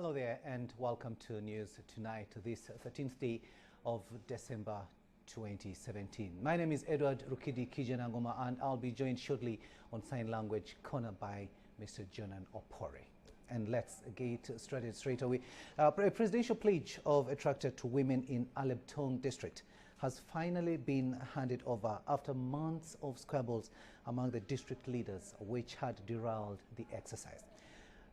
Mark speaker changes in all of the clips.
Speaker 1: Hello there and welcome to News Tonight, this 13th day of December 2017. My name is Edward Rukidi Kijanangoma and I'll be joined shortly on Sign Language Corner by Mr. Jonan Opore. And let's get started straight away. A presidential pledge of a tractor to women in Aleptong district has finally been handed over after months of squabbles among the district leaders, which had derailed the exercise.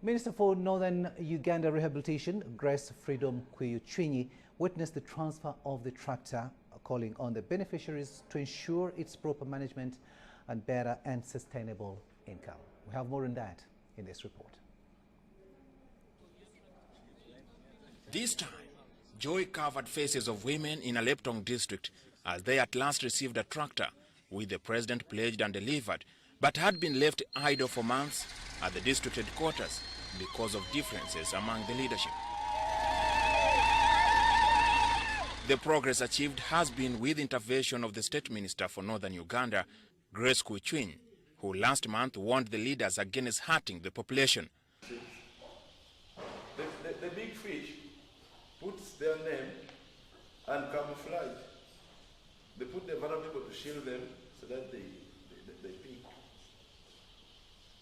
Speaker 1: Minister for Northern Uganda Rehabilitation, Grace Freedom Kuyuchwinyi, witnessed the transfer of the tractor, calling on the beneficiaries to ensure its proper management and better and sustainable income. We have more on that in this report.
Speaker 2: This time, joy covered faces of women in Aleptong district as they at last received a tractor which the president pledged and delivered, but had been left idle for months at the district headquarters because of differences among the leadership. The progress achieved has been with intervention of the State Minister for Northern Uganda, Grace Kuyuchwinyi, who last month warned the leaders against hurting the population.
Speaker 3: The big fish puts their name and camouflage. They put the vulnerable people to shield them so that they pick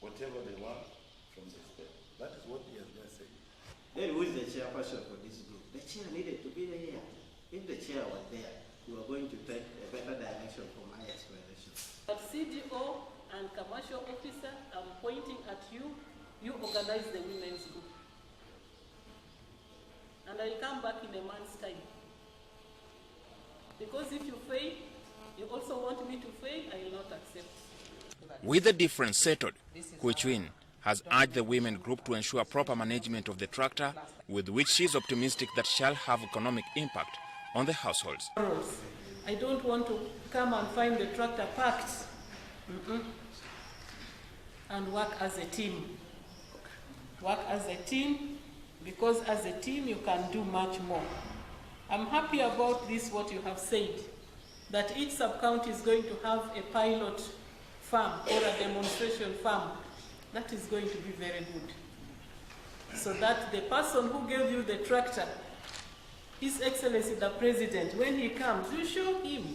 Speaker 3: whatever they want from the state. That is what he has just said.
Speaker 4: Then who is the chairperson for this group? The chair needed to be there. If the chair was there, we were going to take a better direction for my explanation.
Speaker 5: But CDO and commercial officer, I'm pointing at you. You organize the women's group. And I'll come back in a month's time. Because if you fail, you also want me to fail, I will not accept.
Speaker 2: With the difference settled, Kuyuchwinyi has urged the women group to ensure proper management of the tractor, with which she is optimistic that shall have economic impact on the households.
Speaker 5: I don't want to come and find the tractor packed and work as a team. Work as a team, because as a team you can do much more. I'm happy about this, what you have said, that each sub-county is going to have a pilot farm or a demonstration farm. That is going to be very good. So that the person who gave you the tractor, His Excellency the President, when he comes, you show him.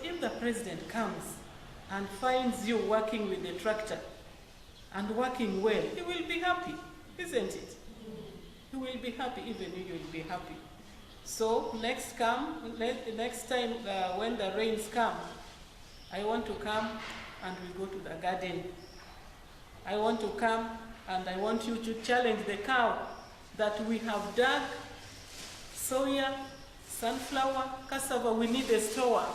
Speaker 5: If the President comes and finds you working with the tractor and working well, he will be happy, isn't it? He will be happy, even you will be happy. So next time when the rains come, I want to come and we go to the garden. I want to come and I want you to challenge the cow that we have dug soya, sunflower, cassava. We need a store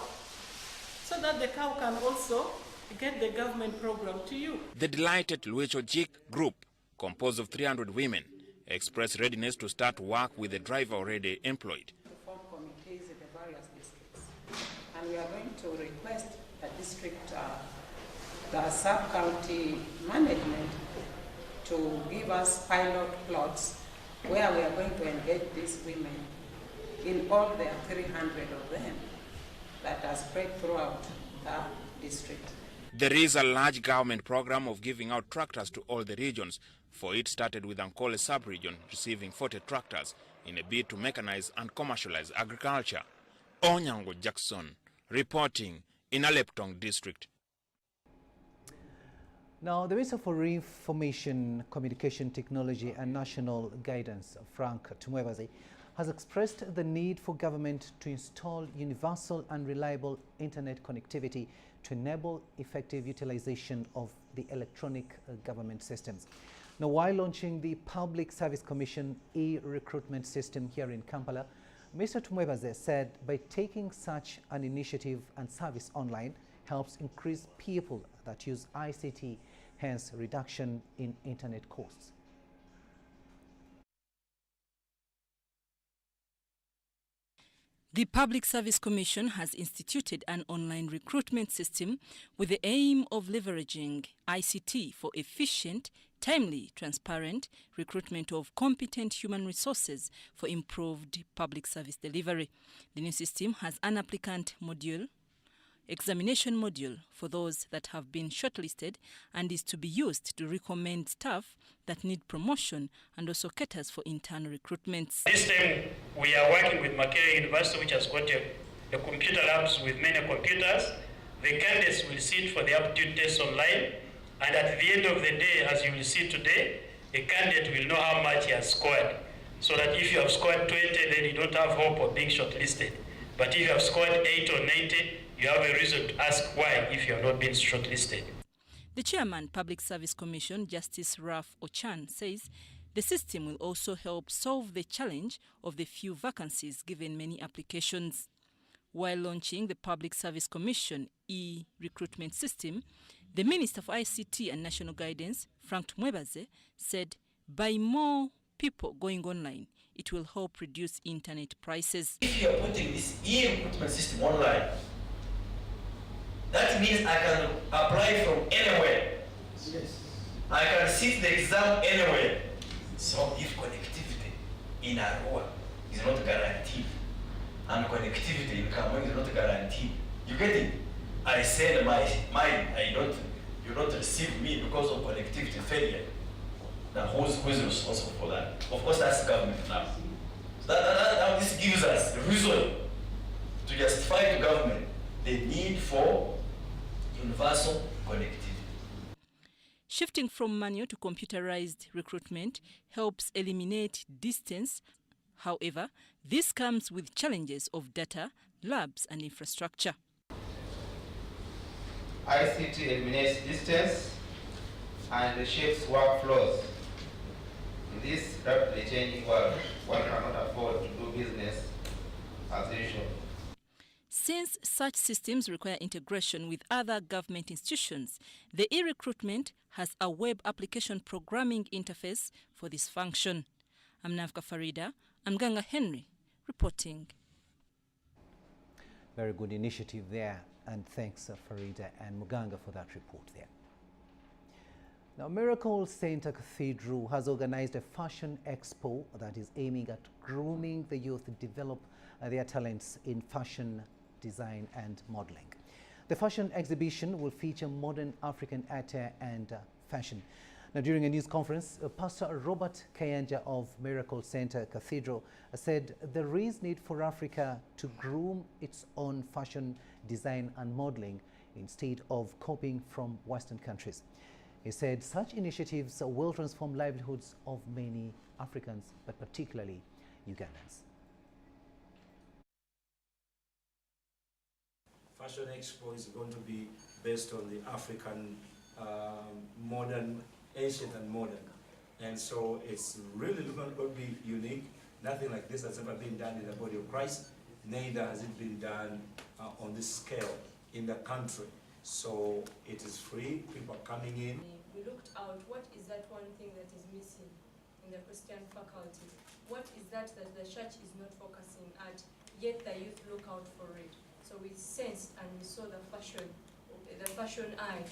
Speaker 5: so that the cow can also get the government program to you. The
Speaker 2: delighted Luechojik group, composed of 300 women, expressed readiness to start work with the driver already employed.
Speaker 6: To form committees in the various districts, and we are going to request the district, the sub-county management to give us pilot plots where we are going to engage these women in all their 300 of them that are spread throughout the district.
Speaker 2: There is a large government program of giving out tractors to all the regions. For it started with Ankole sub-region receiving 40 tractors in a bid to mechanize and commercialize agriculture. Onyango Jackson reporting in Aleptong district.
Speaker 1: Now, the Minister for Information, Communication Technology and National Guidance, Frank Tumwebaze, has expressed the need for government to install universal and reliable internet connectivity to enable effective utilization of the electronic government systems. Now, while launching the Public Service Commission e-recruitment system here in Kampala, Mr. Tumwebaze said by taking such an initiative and service online helps increase people that use ICT, hence reduction in internet costs.
Speaker 7: The Public Service Commission has instituted an online recruitment system with the aim of leveraging ICT for efficient, timely, transparent recruitment of competent human resources for improved public service delivery. The new system has an applicant module, examination module for those that have been shortlisted and is to be used to recommend staff that need promotion and also caters for internal recruitments.
Speaker 8: This time we are working with Makerere University, which has got a computer labs with many computers. The candidates will sit for the aptitude test online, and at the end of the day, as you will see today, a candidate will know how much he has scored. So that if you have scored 20, then you don't have hope of being shortlisted. But if you have scored 80 or 90, you have a reason to ask why if you have not been shortlisted.
Speaker 7: The chairman, Public Service Commission, Justice Raf Ochan, says the system will also help solve the challenge of the few vacancies given many applications. While launching the Public Service Commission e-recruitment system, the Minister for ICT and National Guidance, Frank Mwebaze, said by more people going online, it will help reduce internet prices.
Speaker 9: If you are putting this e-recruitment system online, that means I can apply from anywhere. Yes. I can sit the exam anywhere. So if connectivity in Arua is not guaranteed, and connectivity in Kamang is not guaranteed, you get it? I send mine, you don't receive me because of connectivity failure. Now who's responsible for that? Of course that's government now. So now this gives us the reason to justify to government the need for universal connectivity.
Speaker 7: Shifting from manual to computerized recruitment helps eliminate distance. However, this comes with challenges of data, labs and infrastructure.
Speaker 10: ICT eliminates distance and shapes workflows. In this rapidly changing world, one cannot afford to do business as usual.
Speaker 7: Since such systems require integration with other government institutions, the e-recruitment has a web application programming interface for this function. I'm Navka Farida. I'm Ganga Henry, reporting.
Speaker 1: Very good initiative there, and thanks Farida and Muganga for that report there. Now, Miracle Center Cathedral has organized a fashion expo that is aiming at grooming the youth to develop their talents in fashion, design and modeling. The fashion exhibition will feature modern African attire and fashion. Now, during a news conference, Pastor Robert Kayanja of Miracle Center Cathedral said there is need for Africa to groom its own fashion, design and modeling instead of copying from Western countries. He said such initiatives will transform livelihoods of many Africans, but particularly Ugandans.
Speaker 11: Fashion Expo is going to be based on the African modern, ancient and modern. And so it's really going to be unique. Nothing like this has ever been done in the body of Christ. Neither has it been done on this scale in the country. So it is free, people are coming in.
Speaker 12: We looked out, what is that one thing that is missing in the Christian faculty? What is that the church is not focusing at, yet the youth look out for it? So we sensed and we saw the fashion eye.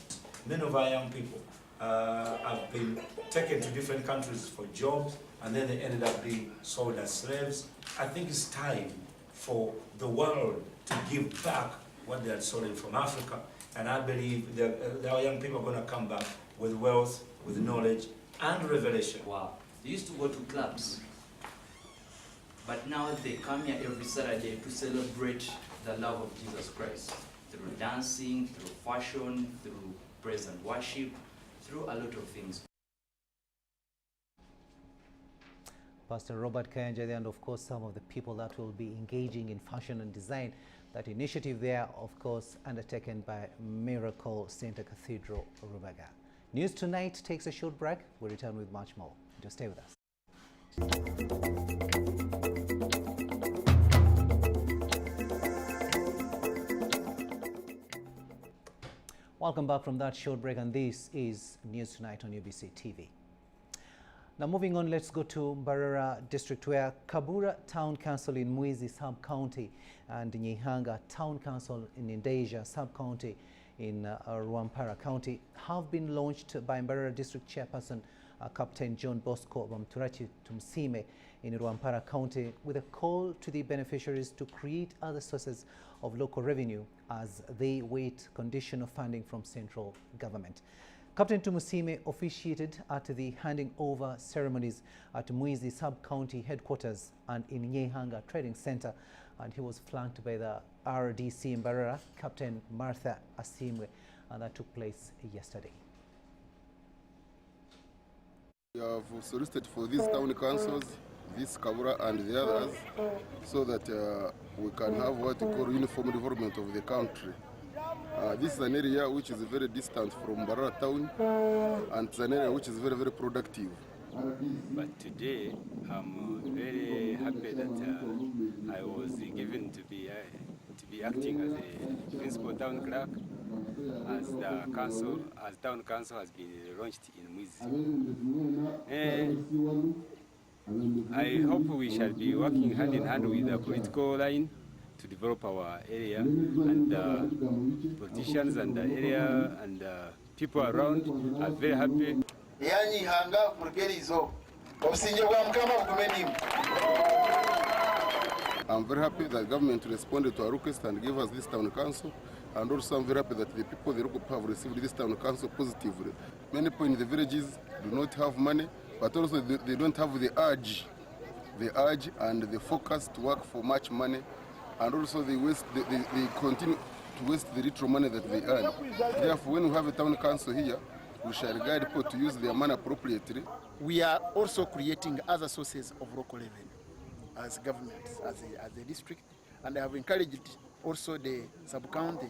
Speaker 11: Many of our young people have been taken to different countries for jobs, and then they ended up being sold as slaves. I think it's time for the world to give back what they had stolen from Africa. And I believe that our young people are going to come back with wealth, with knowledge, and revelation.
Speaker 13: Wow. They used to go to clubs, but now they come here every Saturday to celebrate the love of Jesus Christ through dancing, through fashion, through praise and worship, through a lot of things.
Speaker 1: Pastor Robert Kayanja, and of course some of the people that will be engaging in fashion and design. That initiative there, of course, undertaken by Miracle Center Cathedral, Rubaga. News Tonight takes a short break. We'll return with much more. Just stay with us. Welcome back from that short break, and this is News Tonight on UBC TV. Now moving on, let's go to Mbarara District, where Kabura Town Council in Mwizi Sub-County and Nyihanga Town Council in Indasia Sub-County in Rwampara County have been launched by Mbarara District Chairperson Captain John Bosco Bamturati Tumsime in Rwampara County with a call to the beneficiaries to create other sources of local revenue as they wait conditional funding from central government. Captain Tumusime officiated at the handing over ceremonies at Mwizi Sub-County Headquarters and in Nyehanga Trading Center, and he was flanked by the RDC in Mbarara, Captain Martha Asimwe, and that took place yesterday.
Speaker 14: We have solicited for these town councils, this Kabura and the others, so that we can have what we call uniform development of the country. This is an area which is very distant from Mbarara town, and it's an area which is very, very productive.
Speaker 15: But today, I'm very happy that I was given to be acting as a principal town clerk, as town council has been launched in Mwizi. I hope we shall be working hand in hand with the political line to develop our area, and politicians and the area and people around are very happy.
Speaker 14: I'm very happy that the government responded to our request and gave us this town council, and also I'm very happy that the people, the local people, have received this town council positively. Many people in the villages do not have money, but also they don't have the urge and the focus to work for much money, and also they continue to waste the little money that they earn. Therefore, when we have a town council here, we shall guide people to use their money appropriately.
Speaker 16: We are also creating other sources of local revenue as governments, as a district, and I have encouraged also the sub-county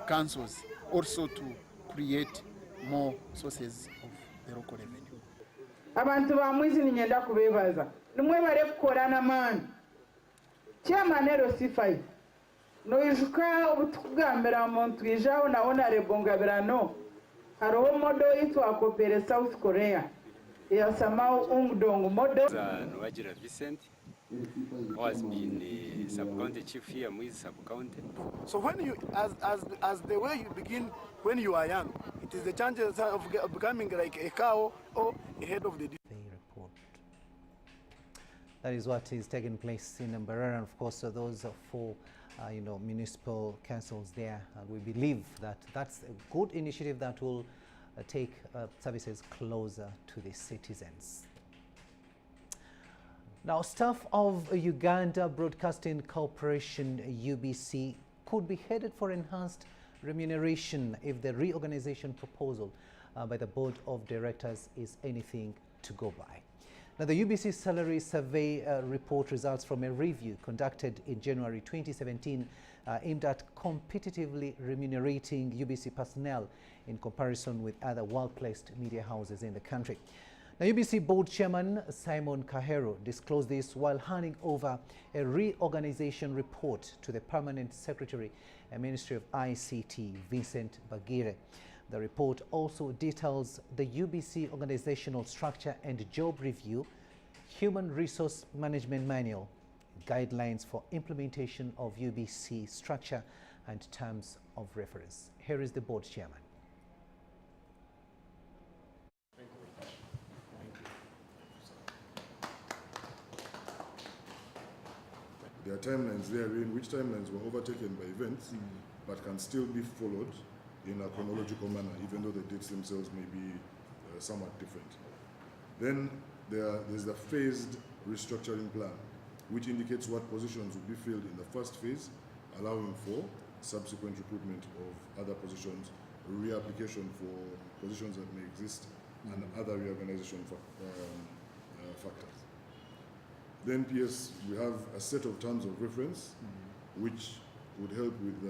Speaker 16: councils also to create more sources of the local revenue.
Speaker 17: Abantu ba Mwizi ninyenda kubebaza nimwe bare kukora n'amani cyamanero sifai no ijuka ubutugambira muntu ijaho naona rebongabirano hariho modo itwa kopere South Korea ya samau ungdong modo
Speaker 15: Nwajira Vincent was been the sub-county chief here, Mwizi sub-county.
Speaker 16: So when you, as the way you begin when you are young, it is the chances of becoming like a cow or a head of the
Speaker 1: report. That is what is taking place in Mbarara, and of course those are four municipal councils there, and we believe that that's a good initiative that will take services closer to the citizens. Now, staff of Uganda Broadcasting Corporation, UBC, could be headed for enhanced remuneration if the reorganization proposal by the board of directors is anything to go by. Now, the UBC salary survey report results from a review conducted in January 2017 aimed at competitively remunerating UBC personnel in comparison with other well-placed media houses in the country. Now, UBC board chairman Simon Kahero disclosed this while handing over a reorganization report to the permanent secretary and Ministry of ICT, Vincent Bagire. The report also details the UBC organizational structure and job review, human resource management manual, guidelines for implementation of UBC structure and terms of reference. Here is the board chairman.
Speaker 18: There are timelines therein, which timelines were overtaken by events, but can still be followed in a chronological manner, even though the dates themselves may be somewhat different. Then there's the phased restructuring plan, which indicates what positions will be filled in the first phase, allowing for subsequent recruitment of other positions, reapplication for positions that may exist, and other reorganization factors. Then PS, we have a set of terms of reference, which would help with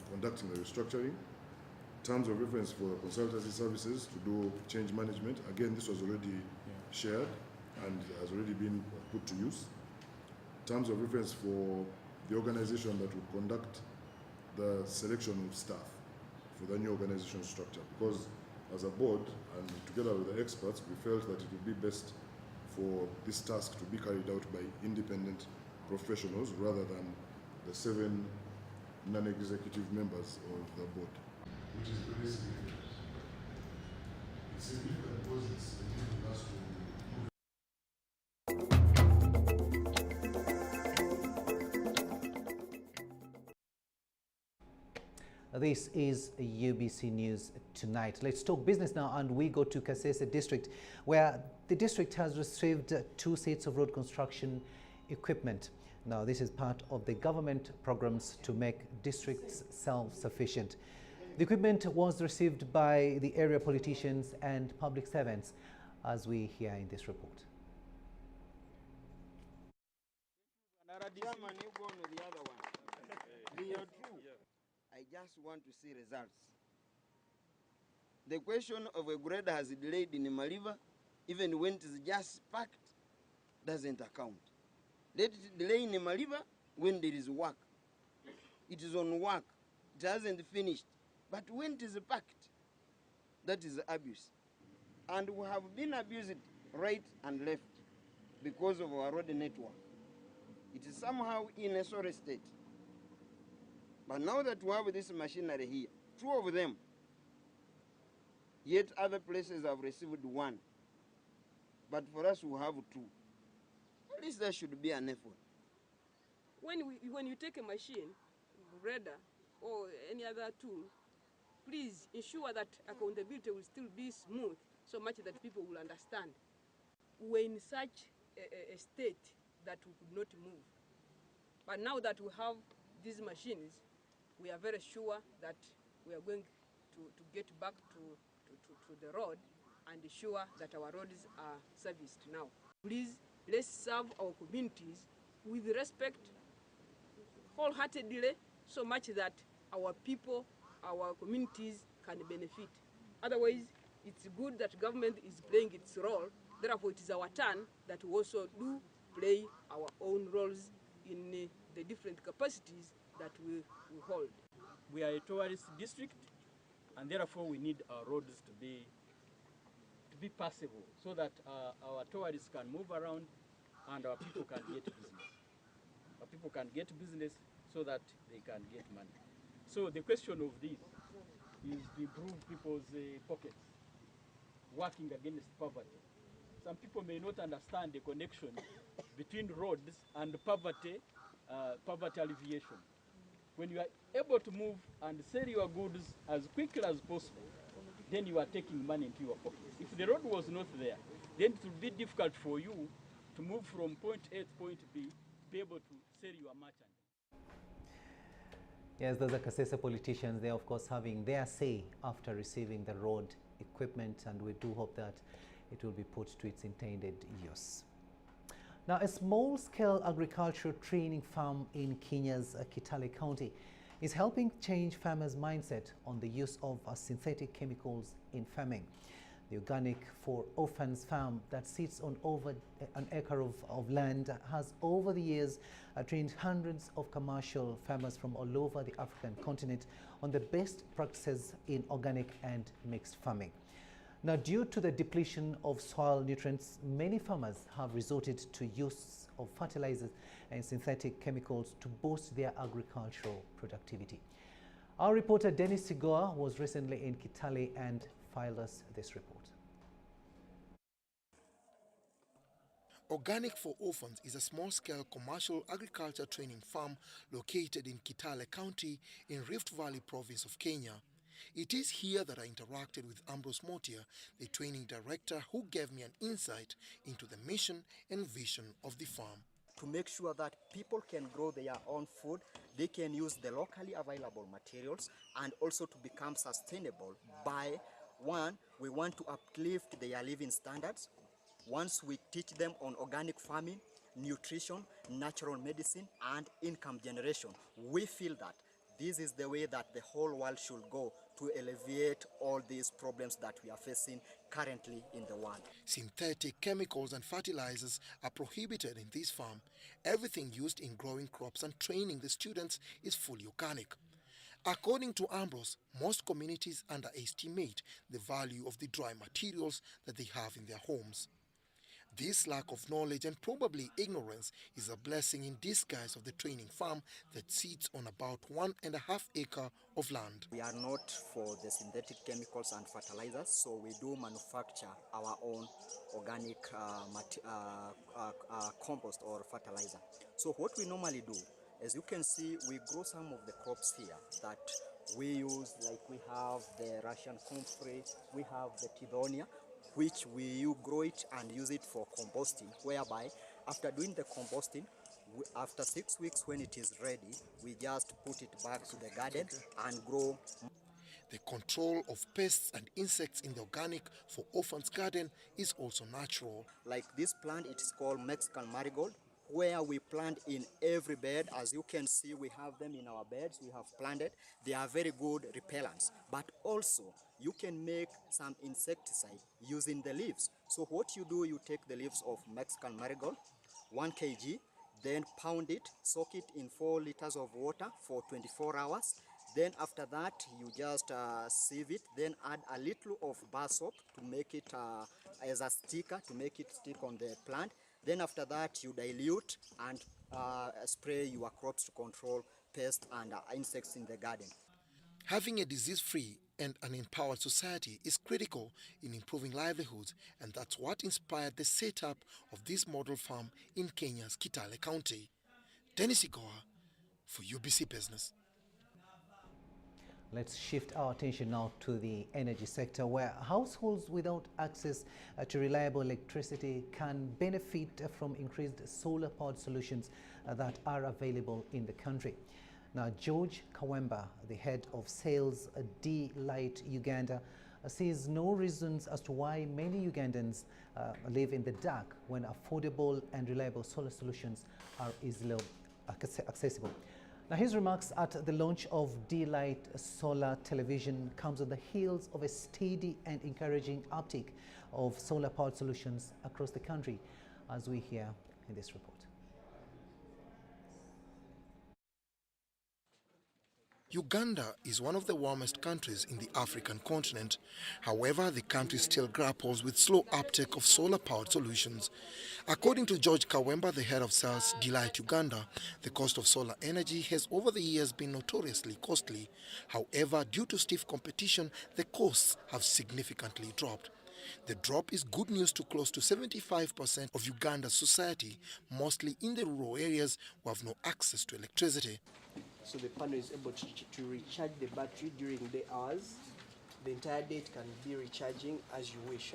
Speaker 18: conducting the restructuring. Terms of reference for consultancy services to do change management. Again, this was already shared and has already been put to use. Terms of reference for the organization that would conduct the selection of staff for the new organization structure. Because as a board and together with the experts, we felt that it would be best for this task to be carried out by independent professionals rather than the 7 non-executive members of the board.
Speaker 19: Which is very significant. It's significant because it's enabling us to
Speaker 1: This is UBC News Tonight. Let's talk business now, and we go to Kasese District, where the district has received 2 sets of road construction equipment. Now, this is part of the government programs to make districts self-sufficient. The equipment was received by the area politicians and public servants, as we hear in this report.
Speaker 20: I just want to see results. The question of a grader has delayed in Maliva, even when it is just packed, doesn't account. Let it delay in Maliva when there is work. It is on work. It hasn't finished. But when it is packed, that is abuse. And we have been abused right and left because of our road network. It is somehow in a sorry state. But now that we have this machinery here, 2 of them, yet other places have received 1. But for us, we have 2. At least there should be an effort.
Speaker 21: When you take a machine, grader, or any other tool, please ensure that accountability will still be smooth, so much that people will understand. We're in such a state that we could not move. But now that we have these machines, we are very sure that we are going to get back to the road and ensure that our roads are serviced now. Please, let's serve our communities with respect, wholeheartedly, so much that our people, our communities can benefit. Otherwise, it's good that government is playing its role. Therefore, it is our turn that we also do play our own roles in the different capacities that we hold.
Speaker 22: We are a tourist district, and therefore we need our roads to be passable so that our tourists can move around and our people can get business. Our people can get business so that they can get money. So the question of this is to improve people's pockets, working against poverty. Some people may not understand the connection between roads and poverty, poverty alleviation. When you are able to move and sell your goods as quickly as possible, then you are taking money into your pockets. If the road was not there, then it would be difficult for you to move from point A to point B, be able to sell your merchandise.
Speaker 1: Yes, those are Kasese politicians. They're, of course, having their say after receiving the road equipment, and we do hope that it will be put to its intended use. Now, a small-scale agricultural training farm in Kenya's Kitale County is helping change farmers' mindset on the use of synthetic chemicals in farming. The Organic for Orphans farm that sits on over an acre of land has over the years trained hundreds of commercial farmers from all over the African continent on the best practices in organic and mixed farming. Now, due to the depletion of soil nutrients, many farmers have resorted to use of fertilizers and synthetic chemicals to boost their agricultural productivity. Our reporter Dennis Sigoa was recently in Kitale and filed us this report.
Speaker 23: Organic for Orphans is a small-scale commercial agriculture training farm located in Kitale County in Rift Valley province of Kenya. It is here that I interacted with Ambrose Motia, the training director, who gave me an insight into the mission and vision of the farm.
Speaker 24: To make sure that people can grow their own food, they can use the locally available materials, and also to become sustainable by, one, we want to uplift their living standards. Once we teach them on organic farming, nutrition, natural medicine, and income generation, we feel that this is the way that the whole world should go to alleviate all these problems that we are facing currently in the world.
Speaker 23: Synthetic chemicals and fertilizers are prohibited in this farm. Everything used in growing crops and training the students is fully organic. According to Ambrose, most communities underestimate the value of the dry materials that they have in their homes. This lack of knowledge and probably ignorance is a blessing in disguise of the training farm that sits on about 1.5 acres of land.
Speaker 24: We are not for the synthetic chemicals and fertilizers, so we do manufacture our own organic compost or fertilizer. So what we normally do, as you can see, we grow some of the crops here that We use, like we have the Russian comfrey, we have the Tithonia, which you grow it and use it for composting, whereby after doing the composting, after 6 weeks when it is ready, we just put it back to the garden and grow.
Speaker 23: The control of pests and insects in the organic for orphans garden is also natural.
Speaker 24: Like this plant, it is called Mexican marigold, where we plant in every bed. As you can see, we have them in our beds, we have planted. They are very good repellents, but also you can make some insecticide using the leaves. So what you do, you take the leaves of Mexican marigold, 1 kg, then pound it, soak it in 4 liters of water for 24 hours. Then after that, you just sieve it, then add a little of bar soap to make it as a sticker, to make it stick on the plant. Then after that, you dilute and spray your crops to control pests and insects in the garden.
Speaker 23: Having a disease-free and an empowered society is critical in improving livelihoods, and that's what inspired the setup of this model farm in Kenya's Kitale County. Dennis Igoa for UBC Business.
Speaker 1: Let's shift our attention now to the energy sector, where households without access to reliable electricity can benefit from increased solar-powered solutions that are available in the country. Now, George Kawemba, the head of sales D-Light Uganda, sees no reasons as to why many Ugandans live in the dark when affordable and reliable solar solutions are easily accessible. Now, his remarks at the launch of D-Light Solar Television comes on the heels of a steady and encouraging uptick of solar-powered solutions across the country, as we hear in this report.
Speaker 23: Uganda is one of the warmest countries in the African continent. However, the country still grapples with slow uptake of solar-powered solutions. According to George Kawemba, the head of sales D-Light Uganda, the cost of solar energy has over the years been notoriously costly. However, due to stiff competition, the costs have significantly dropped. The drop is good news to close to 75% of Uganda's society, mostly in the rural areas who have no access to electricity.
Speaker 3: So the panel is able to recharge the battery during the hours. The entire day it can be recharging as you wish.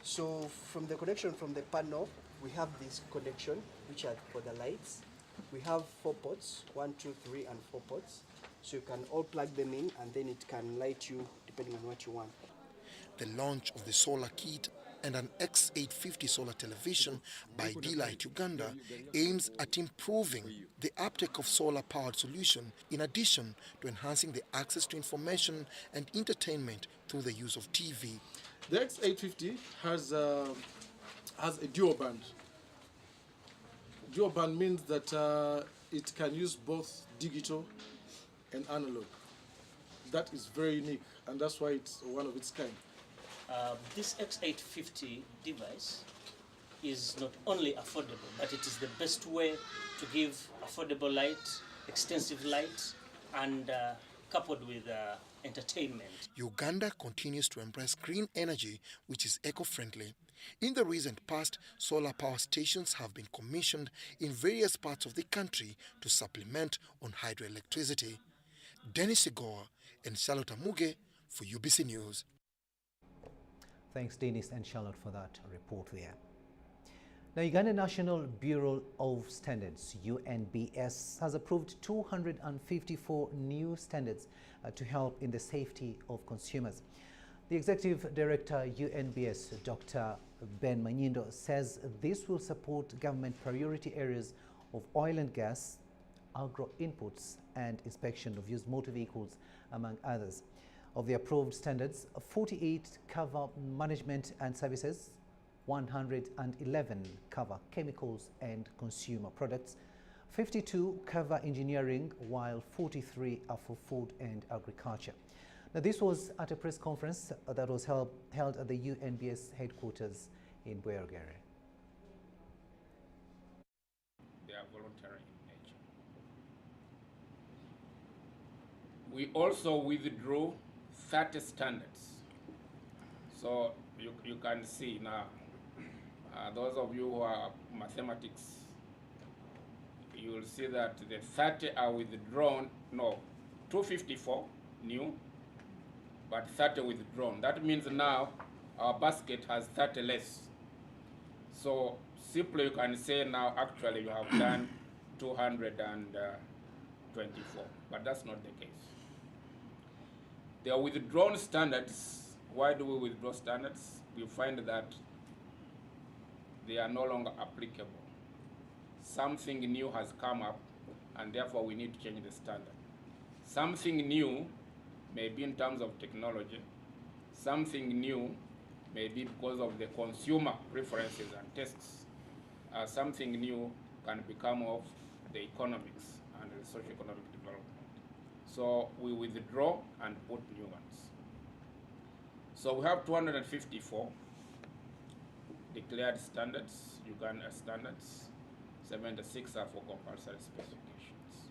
Speaker 3: So from the connection from the panel, we have this connection, which are for the lights. We have 4 ports, 1, 2, 3, and 4 ports. So you can all plug them in, and then it can light you depending on what you want.
Speaker 23: The launch of the solar kit and an X850 solar television by D-Light Uganda aims at improving the uptake of solar-powered solution, in addition to enhancing the access to information and entertainment through the use of TV.
Speaker 4: The X850 has a dual band. Dual band means that it can use both digital and analog. That is very unique, and that's why it's one of its kind.
Speaker 5: This X850 device is not only affordable, but it is the best way to give affordable light, extensive light, and coupled with entertainment.
Speaker 23: Uganda continues to embrace green energy, which is eco-friendly. In the recent past, solar power stations have been commissioned in various parts of the country to supplement on hydroelectricity. Dennis Igoa and Charlotte Amuge for UBC News.
Speaker 1: Thanks, Dennis and Charlotte, for that report there. Now, Uganda National Bureau of Standards, UNBS, has approved 254 new standards to help in the safety of consumers. The Executive Director, UNBS, Dr. Ben Manyindo, says this will support government priority areas of oil and gas, agro inputs, and inspection of used motor vehicles, among others. Of the approved standards, 48 cover management and services, 111 cover chemicals and consumer products, 52 cover engineering, while 43 are for food and agriculture. Now, this was at a press conference that was held at the UNBS headquarters in Bweregere.
Speaker 6: They are voluntary in nature. We also withdrew 30 standards. So you can see now, those of you who are mathematics, you will see that the 30 are withdrawn. No, 254 new, but 30 withdrawn. That means now our basket has 30 less. So simply you can say now actually you have done 224, but that's not the case. They are withdrawn standards. Why do we withdraw standards? We find that they are no longer applicable. Something new has come up, and therefore we need to change the standard. Something new may be in terms of technology. Something new may be because of the consumer preferences and tastes. Something new can become of the economics and the socio-economic development. So we withdraw and put new ones. So we have 254 declared standards, Uganda standards. 76 are for compulsory specifications.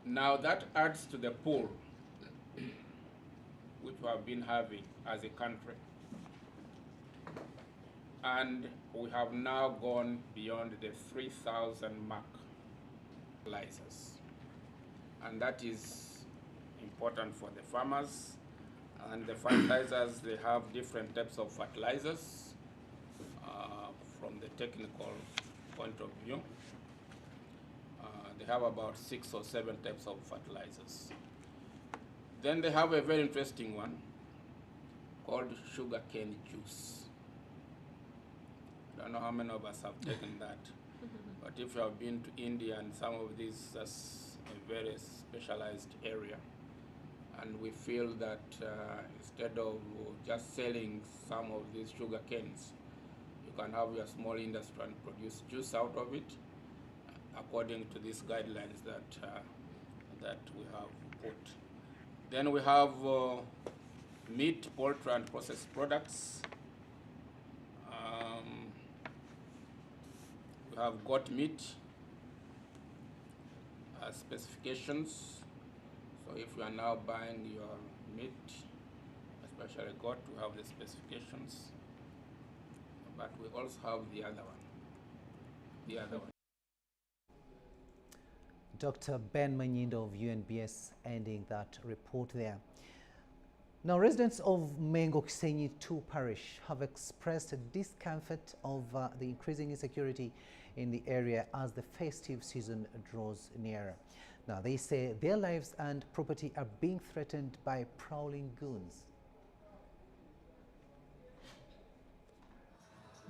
Speaker 6: Now that adds to the pool which we have been having as a country. And we have now gone beyond the 3,000 mark fertilizers. And that is important for the farmers. And the fertilizers, they have different types of fertilizers from the technical point of view. They have about 6 or 7 types of fertilizers. Then they have a very interesting one called sugarcane juice. I don't know how many of us have taken that, but if you have been to India and some of these, that's a very specialized area. And we feel that instead of just selling some of these sugar canes, you can have your small industry and produce juice out of it, according to these guidelines that that we have put. Then we have meat, poultry, and processed products. We have goat meat specifications. So if you are now buying your meat, especially goat, we have the specifications. But we also have the other one.
Speaker 1: Dr. Ben Manyindo of UNBS ending that report there. Now, residents of Mengo Kisenyi 2 parish have expressed discomfort of the increasing insecurity in the area as the festive season draws nearer. Now, they say their lives and property are being threatened by prowling goons.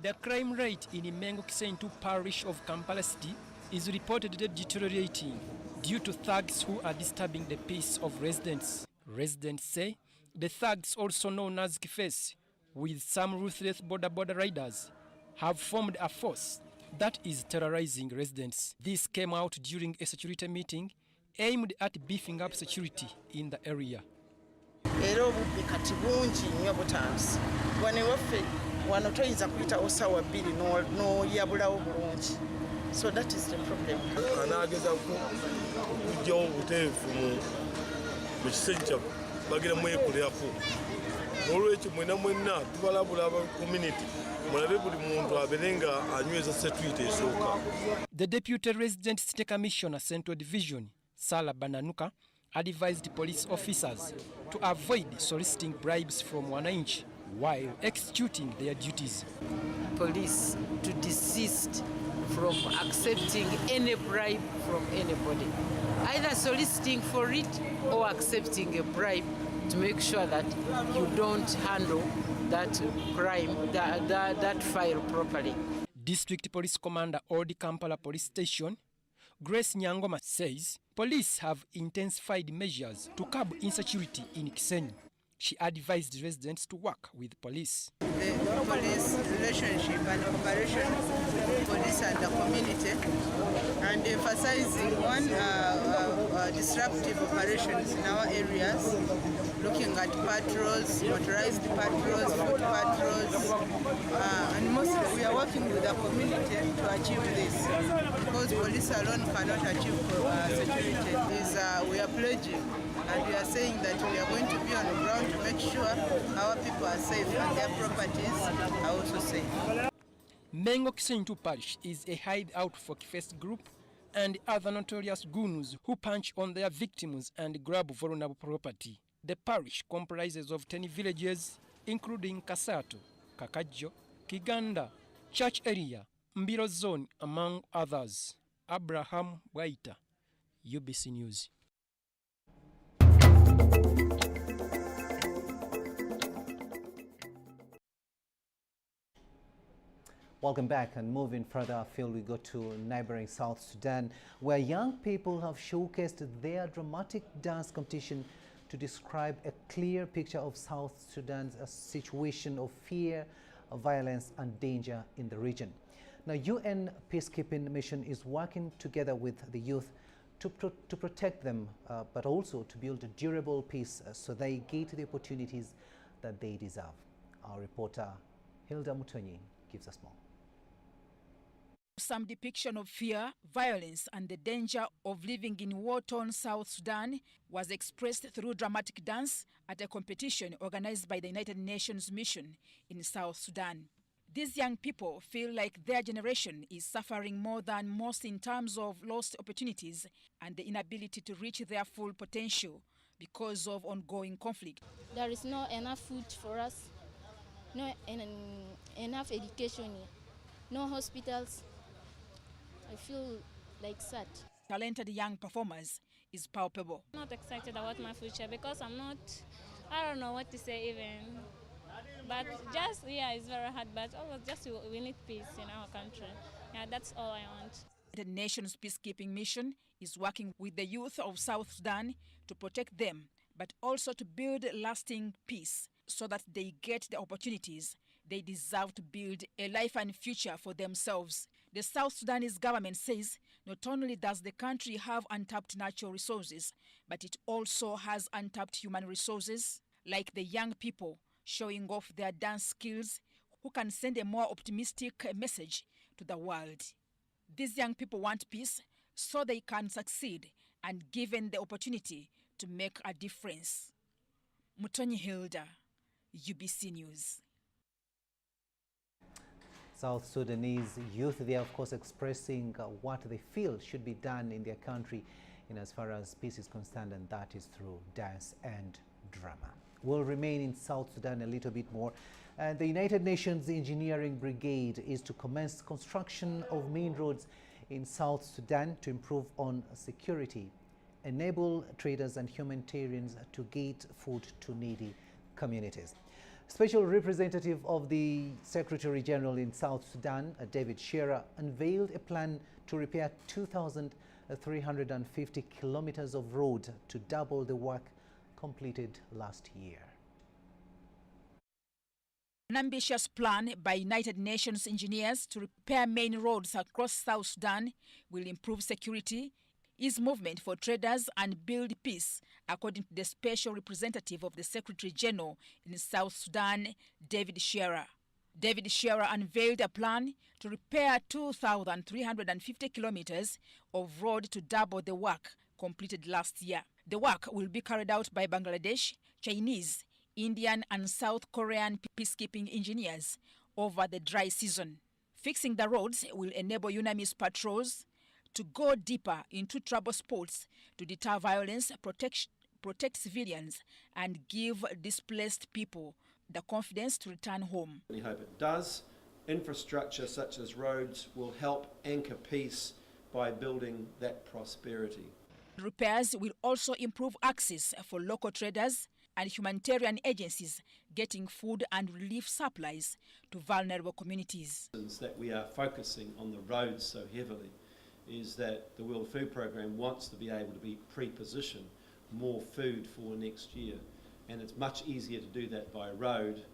Speaker 2: The crime rate in Mengo Kisenyi 2 parish of Kampala City is reportedly deteriorating due to thugs who are disturbing the peace of residents. Residents say the thugs, also known as Kifes, with some ruthless border riders, have formed a force that is terrorizing residents. This came out during a security meeting aimed at beefing up security in the area.
Speaker 8: So that is the problem.
Speaker 2: The Deputy Resident City Commissioner, Central Division, Sala Bananuka, advised police officers to avoid soliciting bribes from wananchi while executing their duties.
Speaker 9: Police to desist from accepting any bribe from anybody, either soliciting for it or accepting a bribe, to make sure that you don't handle that crime, that file properly.
Speaker 2: District Police Commander Odi Kampala Police Station, Grace Nyangoma, says police have intensified measures to curb insecurity in Kisenyi. She advised residents to work with police.
Speaker 17: The police relationship and cooperation with police and the community, and emphasizing on disruptive operations in our areas, looking at patrols, motorized patrols, foot patrols, and mostly we are working with the community to achieve this, because police alone cannot achieve security. We are pledging and we are saying that we are going to be on the ground to make sure our people are safe and their properties are also safe.
Speaker 2: Mengo Kisenyi 2 parish is a hideout for Kifes group and other notorious goons who punch on their victims and grab vulnerable property. The parish comprises of 10 villages, including Kasato, Kakajjo, Kiganda, Church Area, Mbiro Zone, among others. Abraham Waita, UBC News.
Speaker 1: Welcome back, and moving further afield, we go to neighboring South Sudan, where young people have showcased their dramatic dance competition to describe a clear picture of South Sudan's situation of fear, violence and danger in the region. Now, UN peacekeeping mission is working together with the youth to protect them, but also to build a durable peace so they get the opportunities that they deserve. Our reporter Hilda Mutonyi gives us more.
Speaker 7: Some depiction of fear, violence and the danger of living in war-torn South Sudan was expressed through dramatic dance at a competition organized by the United Nations mission in South Sudan. These young people feel like their generation is suffering more than most in terms of lost opportunities and the inability to reach their full potential because of ongoing conflict.
Speaker 10: There is not enough food for us, no enough education, no hospitals. I feel like sad.
Speaker 7: Talented young performers is palpable.
Speaker 11: I'm not excited about my future because I don't know what to say even. But just, yeah, it's very hard, but we need peace in our country. Yeah, that's all I want.
Speaker 7: The nation's peacekeeping mission is working with the youth of South Sudan to protect them, but also to build lasting peace so that they get the opportunities they deserve to build a life and future for themselves. The South Sudanese government says not only does the country have untapped natural resources, but it also has untapped human resources, like the young people showing off their dance skills who can send a more optimistic message to the world. These young people want peace so they can succeed and given the opportunity to make a difference. Mutonyi Hilda, UBC News.
Speaker 1: South Sudanese youth, they are of course expressing what they feel should be done in their country in as far as peace is concerned, and that is through dance and drama. We'll remain in South Sudan a little bit more. And the United Nations Engineering Brigade is to commence construction of main roads in South Sudan to improve on security, enable traders and humanitarians to get food to needy communities. Special representative of the Secretary General in South Sudan, David Shearer, unveiled a plan to repair 2,350 kilometers of road to double the work completed last year.
Speaker 7: An ambitious plan by United Nations engineers to repair main roads across South Sudan will improve security, ease movement for traders and build peace, according to the Special Representative of the Secretary General in South Sudan, David Shearer. David Shearer unveiled a plan to repair 2,350 kilometers of road to double the work completed last year. The work will be carried out by Bangladesh, Chinese, Indian and South Korean peacekeeping engineers over the dry season. Fixing the roads will enable UNAMIS patrols to go deeper into trouble spots to deter violence, protect civilians, and give displaced people the confidence to return home.
Speaker 12: We hope it does. Infrastructure such as roads will help anchor peace by building that prosperity.
Speaker 7: Repairs will also improve access for local traders and humanitarian agencies getting food and relief supplies to vulnerable communities.
Speaker 12: That we are focusing on the roads so heavily is that the World Food Programme wants to be able to be pre-position more food for next year, and it's much easier to do that by road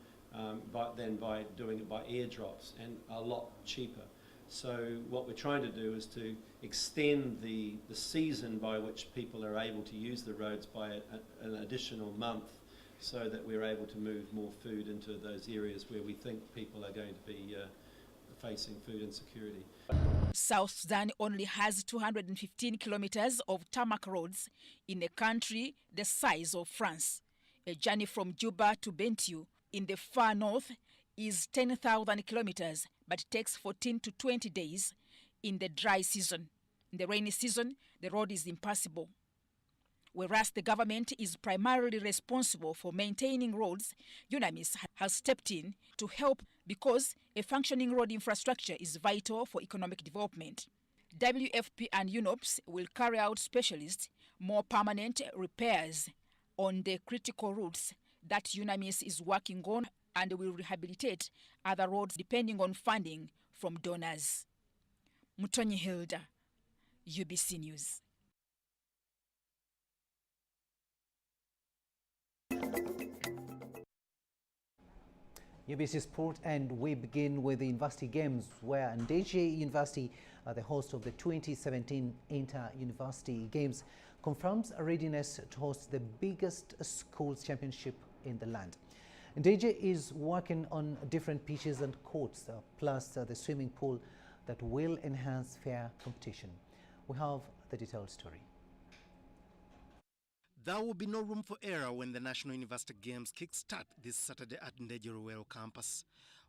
Speaker 12: than by doing it by airdrops, and a lot cheaper. So what we're trying to do is to extend the season by which people are able to use the roads by an additional month, so that we're able to move more food into those areas where we think people are going to be facing food insecurity.
Speaker 7: South Sudan only has 215 kilometers of tarmac roads in a country the size of France. A journey from Juba to Bentiu in the far north is 10,000 kilometers, but takes 14 to 20 days in the dry season. In the rainy season, the road is impassable. Whereas the government is primarily responsible for maintaining roads, UNAMIS has stepped in to help because a functioning road infrastructure is vital for economic development. WFP and UNOPS will carry out specialist, more permanent repairs on the critical routes that UNAMIS is working on and will rehabilitate other roads depending on funding from donors. Mutonyi Hilda, UBC News.
Speaker 1: UBC Sport, and we begin with the University Games, where Ndeje University, the host of the 2017 Inter-University Games, confirms a readiness to host the biggest schools championship in the land. Ndeje is working on different pitches and courts, plus the swimming pool that will enhance fair competition. We have the detailed story.
Speaker 23: There will be no room for error when the National University Games kickstart this Saturday at Ndeje Rural campus.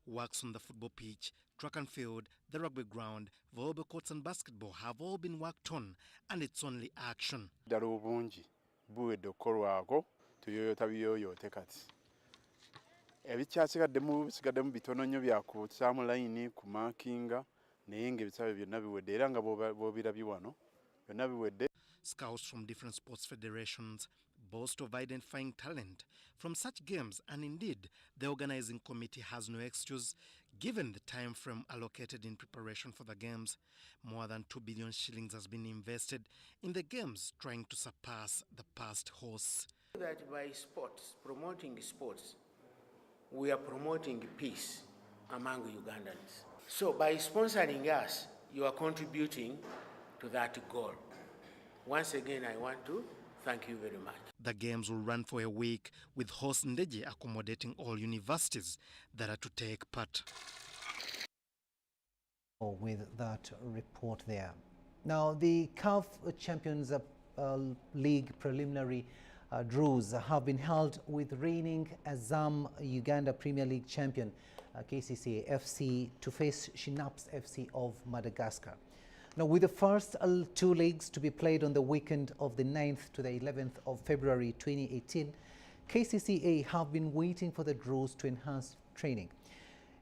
Speaker 23: Works on the football pitch, track and field, the rugby ground, volleyball courts and basketball have all been worked on, and it's only action.
Speaker 13: Ebikyasigaddemu bitono nnyo byakussaamu layini ku maakinga naye ng'ebisaawe byonna biwedde era nga bw'obirabye wano byonna biwedde.
Speaker 23: Scouts from different sports federations boast of identifying talent from such games, and indeed the organizing committee has no excuse given the time frame allocated in preparation for the games. More than 2 billion shillings has been invested in the games, trying to surpass the past hosts.
Speaker 14: That by sports, promoting sports, we are promoting peace among Ugandans. So by sponsoring us, you are contributing to that goal. Once again, I want to thank you very much.
Speaker 23: The games will run for a week, with host Ndeje accommodating all universities that are to take part.
Speaker 1: With that report there. Now, the CAF Champions League preliminary draws have been held with reigning Azam Uganda Premier League champion KCCA FC to face Shinaps FC of Madagascar. Now, with the first 2 legs to be played on the weekend of the 9th to the 11th of February 2018, KCCA have been waiting for the draws to enhance training.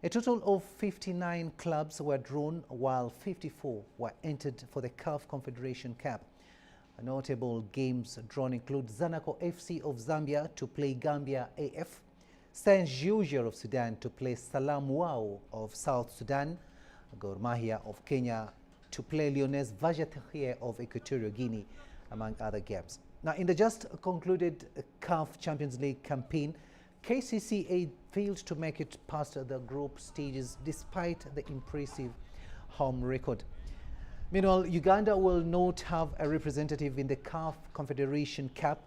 Speaker 1: A total of 59 clubs were drawn, while 54 were entered for the CAF Confederation Cup. Notable games drawn include Zanaco FC of Zambia to play Gambia AF, Saint Juger of Sudan to play Salam Wao of South Sudan, Gor Mahia of Kenya to play Lyonnais Vajaterier of Equatorial Guinea, among other games. Now, in the just concluded CAF Champions League campaign, KCCA failed to make it past the group stages despite the impressive home record. Meanwhile, Uganda will not have a representative in the CAF Confederation Cup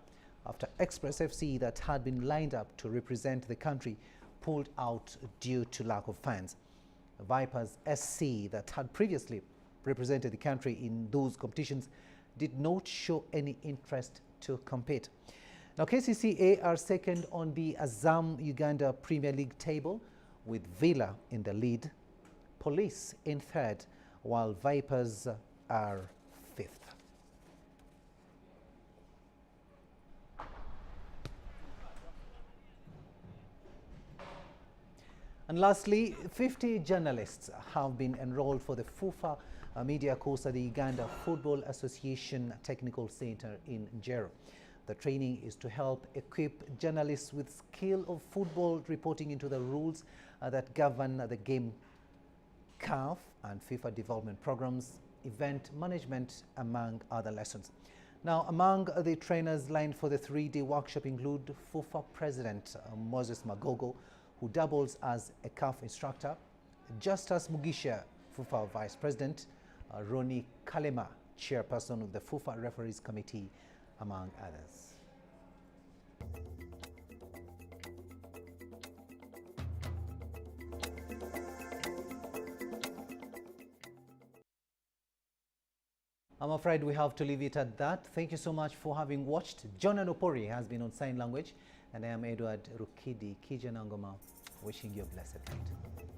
Speaker 1: after Express FC, that had been lined up to represent the country, pulled out due to lack of funds. Vipers SC, that had previously represented the country in those competitions, did not show any interest to compete. Now, KCCA are second on the Azam Uganda Premier League table, with Villa in the lead, Police in third, while Vipers are fifth. And lastly, 50 journalists have been enrolled for the FUFA media course at the Uganda Football Association Technical Center in Njero. The training is to help equip journalists with skill of football reporting into the rules that govern the game, CAF and FIFA development programs, event management, among other lessons. Now, among the trainers lined for the 3-day workshop include FUFA President Moses Magogo, who doubles as a CAF instructor, Justus Mugisha, FUFA Vice President, Ronnie Kalema, Chairperson of the FUFA Referees Committee, among others. I'm afraid we have to leave it at that. Thank you so much for having watched. John Anopori has been on sign language, and I am Edward Rukidi Kijanangoma, wishing you a blessed night.